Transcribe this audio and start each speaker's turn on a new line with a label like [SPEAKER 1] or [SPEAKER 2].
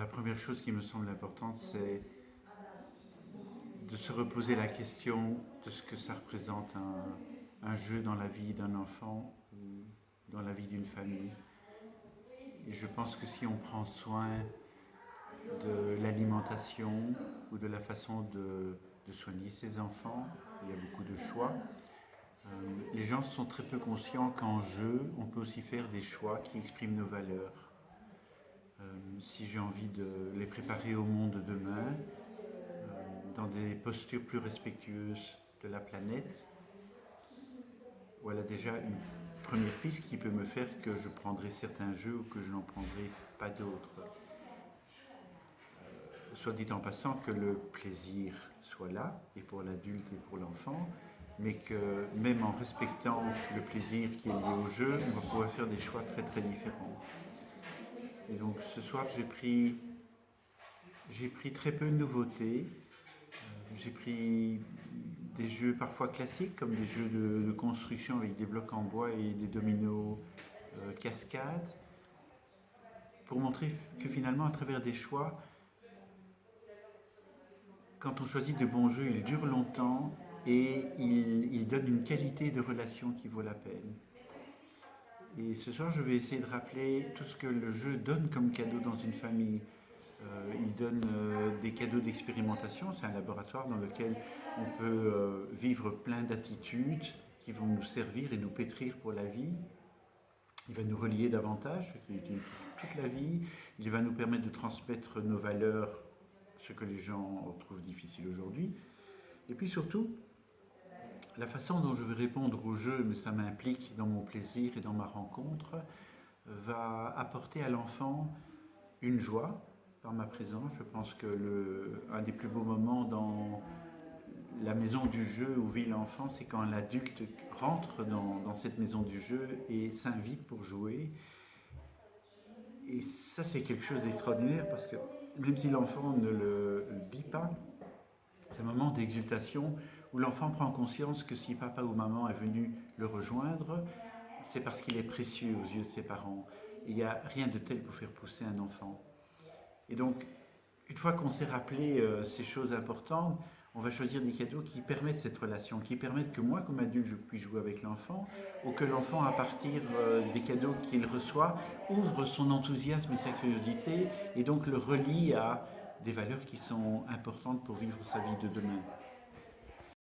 [SPEAKER 1] la première chose qui me semble importante, c'est de se reposer la question de ce que ça représente un jeu dans la vie d'un enfant ou dans la vie d'une famille. Et je pense que si on prend soin de l'alimentation ou de la façon de soigner ses enfants, il y a beaucoup de choix. Les gens sont très peu conscients qu'en jeu, on peut aussi faire des choix qui expriment nos valeurs. Si j'ai envie de les préparer au monde de demain, dans des postures plus respectueuses de la planète, voilà déjà une première piste qui peut me faire que je prendrai certains jeux ou que je n'en prendrai pas d'autres. Soit dit en passant que le plaisir soit là, et pour l'adulte et pour l'enfant, mais que même en respectant le plaisir qui est lié au jeu, on va pouvoir faire des choix très très différents. Et donc ce soir j'ai pris très peu de nouveautés. J'ai pris des jeux parfois classiques, comme des jeux de construction avec des blocs en bois et des dominos cascades, pour montrer que finalement, à travers des choix, quand on choisit de bons jeux, ils durent longtemps et ils donnent une qualité de relation qui vaut la peine. Et ce soir, je vais essayer de rappeler tout ce que le jeu donne comme cadeau dans une famille. Il donne des cadeaux d'expérimentation. C'est un laboratoire dans lequel on peut vivre plein d'attitudes qui vont nous servir et nous pétrir pour la vie. Il va nous relier davantage, ce qui est utile pour toute la vie. Il va nous permettre de transmettre nos valeurs, ce que les gens trouvent difficile aujourd'hui. Et puis surtout, la façon dont je vais répondre au jeu, mais ça m'implique dans mon plaisir et dans ma rencontre, va apporter à l'enfant une joie par ma présence. Je pense que un des plus beaux moments dans la maison du jeu où vit l'enfant, c'est quand l'adulte rentre dans cette maison du jeu et s'invite pour jouer. Et ça, c'est quelque chose d'extraordinaire parce que même si l'enfant ne le dit pas, c'est un moment d'exultation où l'enfant prend conscience que si papa ou maman est venu le rejoindre, c'est parce qu'il est précieux aux yeux de ses parents. Il n'y a rien de tel pour faire pousser un enfant. Et donc, une fois qu'on s'est rappelé ces choses importantes, on va choisir des cadeaux qui permettent cette relation, qui permettent que moi, comme adulte, je puisse jouer avec l'enfant, ou que l'enfant, à partir des cadeaux qu'il reçoit, ouvre son enthousiasme et sa curiosité, et donc le relie à des valeurs qui sont importantes pour vivre sa vie de demain.